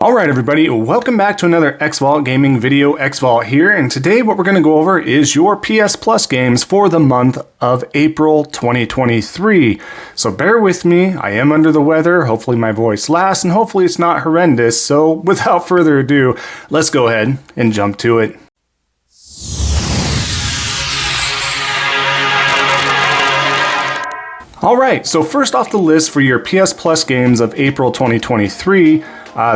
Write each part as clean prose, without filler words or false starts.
Alright everybody, welcome back to another Xvault gaming video. Xvault here, and today what we're going to go over is your PS Plus games for the month of April 2023. So bear with me, I am under the weather, hopefully my voice lasts, and hopefully it's not horrendous. So without further ado, let's go ahead and jump to it. Alright, so first off the list for your PS Plus games of April 2023,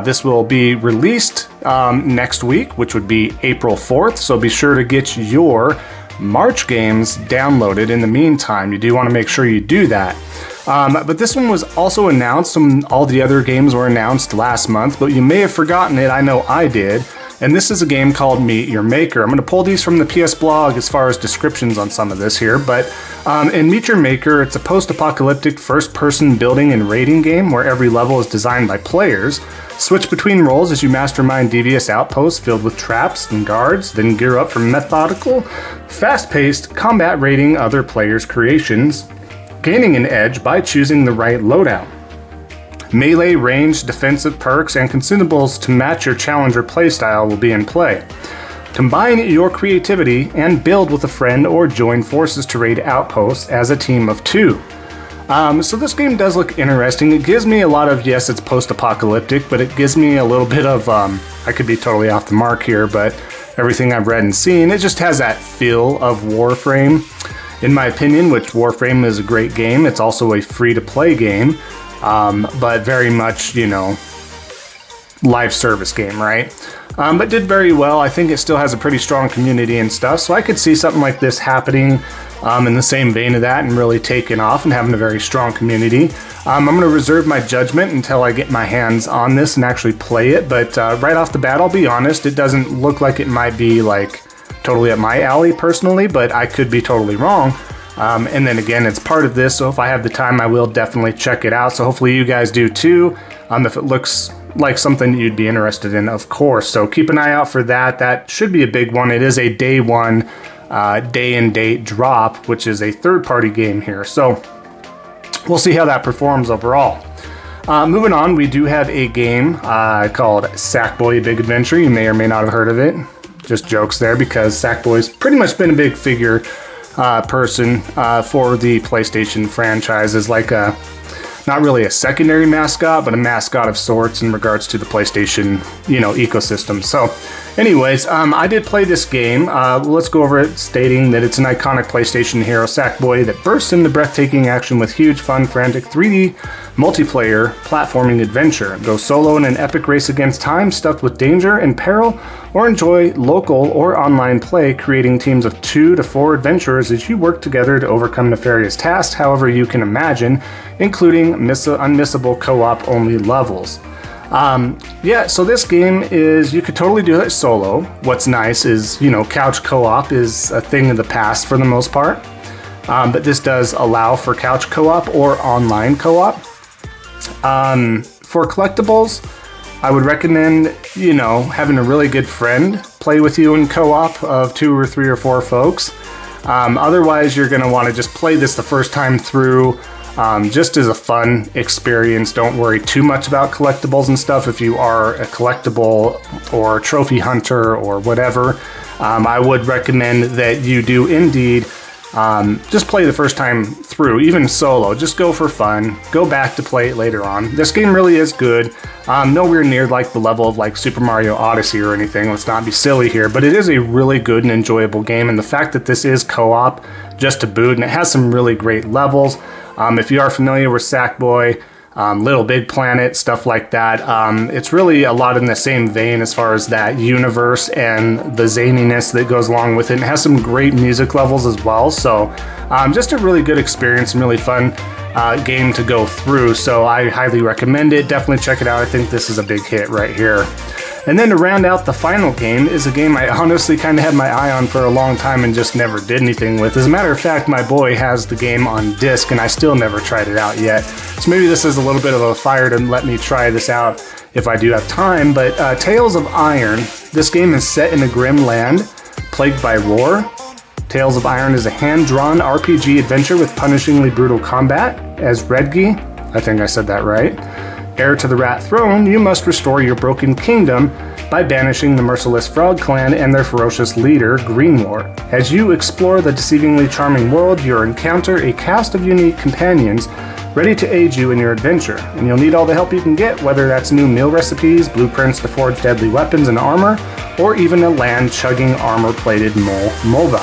this will be released next week, which would be April 4th, so be sure to get your March games downloaded in the meantime. You do want to make sure you do that. But this one was also announced, all the other games were announced last month, but you may have forgotten it, I know I did. And this is a game called Meet Your Maker. I'm going to pull these from the PS blog as far as descriptions on some of this here, but in Meet Your Maker, it's a post-apocalyptic first-person building and raiding game where every level is designed by players. Switch between roles as you mastermind devious outposts filled with traps and guards, then gear up for methodical, fast-paced combat raiding other players' creations, gaining an edge by choosing the right loadout. Melee, range, defensive perks, and consumables to match your challenger playstyle will be in play. Combine your creativity and build with a friend or join forces to raid outposts as a team of two. So this game does look interesting. It gives me a lot of, yes, it's post-apocalyptic, but it gives me a little bit of, I could be totally off the mark here, but everything I've read and seen, it just has that feel of Warframe, in my opinion, which Warframe is a great game. It's also a free-to-play game. But very much, you know, live service game, right? But did very well. I think it still has a pretty strong community and stuff, so I could see something like this happening in the same vein of that and really taking off and having a very strong community. I'm going to reserve my judgment until I get my hands on this and actually play it, but right off the bat, I'll be honest, it doesn't look like it might be like totally up my alley personally, but I could be totally wrong. And then again, it's part of this, so if I have the time, I will definitely check it out. So hopefully you guys do too, if it looks like something that you'd be interested in, of course. So keep an eye out for that. That should be a big one. It is a day one, day and date drop, which is a third-party game here. So we'll see how that performs overall. Moving on, we do have a game called Sackboy Big Adventure. You may or may not have heard of it. Just jokes there, because Sackboy's pretty much been a big figure person for the PlayStation franchise, is like a, not really a secondary mascot, but a mascot of sorts in regards to the PlayStation, you know, ecosystem. So anyways, I did play this game. Let's go over it, stating that it's an iconic PlayStation hero, Sackboy, that bursts into breathtaking action with huge, fun, frantic 3D multiplayer platforming adventure. Go solo in an epic race against time, stuffed with danger and peril, or enjoy local or online play, creating teams of 2 to 4 adventurers as you work together to overcome nefarious tasks however you can imagine, including unmissable co-op only levels. Yeah, so this game is, you could totally do it solo. What's nice is, you know, couch co-op is a thing of the past for the most part. But this does allow for couch co-op or online co-op. For collectibles, I would recommend, you know, having a really good friend play with you in co-op of 2 or 3 or 4 folks. Otherwise, you're going to want to just play this the first time through, just as a fun experience. Don't worry too much about collectibles and stuff if you are a collectible or trophy hunter or whatever. I would recommend that you do indeed just play the first time through, even solo. Just go for fun. Go back to play it later on. This game really is good. Nowhere near like the level of like Super Mario Odyssey or anything. Let's not be silly here, but it is a really good and enjoyable game. And the fact that this is co-op just to boot, and it has some really great levels. If you are familiar with Sackboy, Little Big Planet, stuff like that, it's really a lot in the same vein as far as that universe and the zaniness that goes along with it. It has some great music levels as well, so just a really good experience and really fun game to go through, so I highly recommend it. Definitely check it out. I think this is a big hit right here. And then to round out the final game is a game I honestly kind of had my eye on for a long time and just never did anything with. As a matter of fact, my boy has the game on disc and I still never tried it out yet. So maybe this is a little bit of a fire to let me try this out if I do have time. But Tales of Iron, this game is set in a grim land plagued by war. Tales of Iron is a hand-drawn RPG adventure with punishingly brutal combat as Redgi, I think I said that right, Heir to the Rat Throne, you must restore your broken kingdom by banishing the merciless Frog Clan and their ferocious leader, Greenwort. As you explore the deceivingly charming world, you'll encounter a cast of unique companions ready to aid you in your adventure, and you'll need all the help you can get, whether that's new meal recipes, blueprints to forge deadly weapons and armor, or even a land-chugging armor-plated mobile.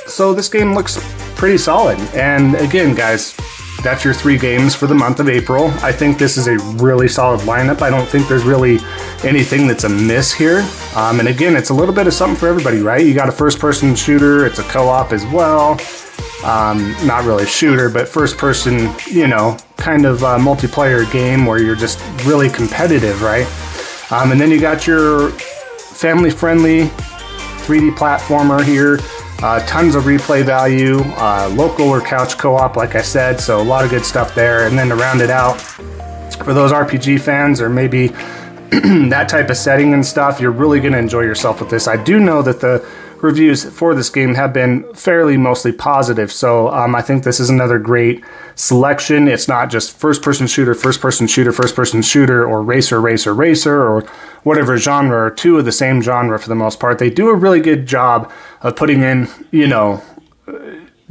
So this game looks pretty solid, and again, guys, that's your 3 games for the month of April. I think this is a really solid lineup. I don't think there's really anything that's amiss here. And again, it's a little bit of something for everybody, right? You got a first-person shooter, it's a co-op as well. Not really a shooter, but first-person, you know, kind of multiplayer game where you're just really competitive, right? And then you got your family-friendly 3D platformer here. Tons of replay value, local or couch co-op, like I said, so a lot of good stuff there. And then to round it out, for those RPG fans or maybe that type of setting and stuff, you're really going to enjoy yourself with this. I do know that the reviews for this game have been fairly mostly positive, so I think this is another great selection. It's not just first-person shooter, first-person shooter, first-person shooter, or racer, racer, racer, or whatever genre, or 2 of the same genre for the most part. They do a really good job of putting in, you know,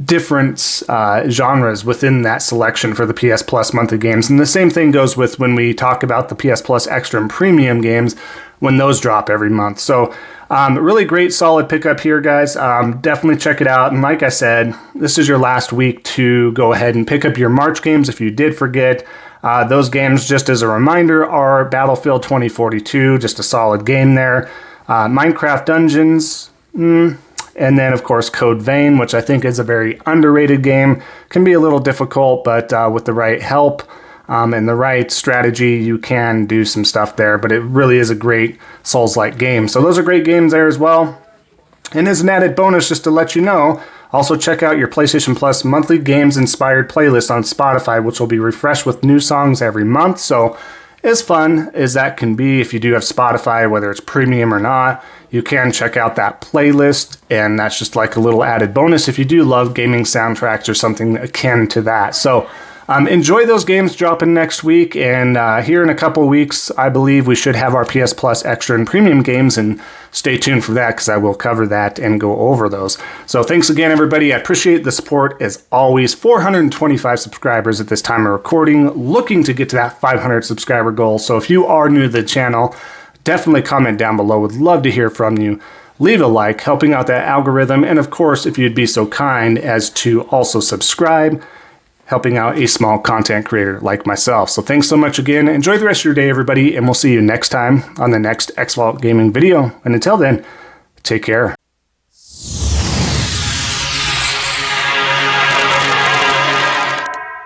different genres within that selection for the PS Plus monthly games. And the same thing goes with when we talk about the PS Plus Extra and Premium games when those drop every month. So really great, solid pickup here, guys. Definitely check it out. And like I said, this is your last week to go ahead and pick up your March games if you did forget. Those games, just as a reminder, are Battlefield 2042, just a solid game there. Minecraft Dungeons, and then, of course, Code Vein, which I think is a very underrated game. Can be a little difficult, but with the right help and the right strategy, you can do some stuff there. But it really is a great Souls-like game. So those are great games there as well. And as an added bonus, just to let you know, also check out your PlayStation Plus monthly games-inspired playlist on Spotify, which will be refreshed with new songs every month. So as fun as that can be, if you do have Spotify, whether it's premium or not, you can check out that playlist, and that's just like a little added bonus if you do love gaming soundtracks or something akin to that. So enjoy those games dropping next week, and here in a couple of weeks, I believe we should have our PS Plus Extra and Premium games, and stay tuned for that because I will cover that and go over those. So thanks again, everybody. I appreciate the support as always. 425 subscribers at this time of recording, looking to get to that 500 subscriber goal. So if you are new to the channel, definitely comment down below. Would love to hear from you. Leave a like, helping out that algorithm. And of course, if you'd be so kind as to also subscribe, helping out a small content creator like myself. So thanks so much again. Enjoy the rest of your day, everybody, and we'll see you next time on the next Xvault Gaming video. And until then, take care.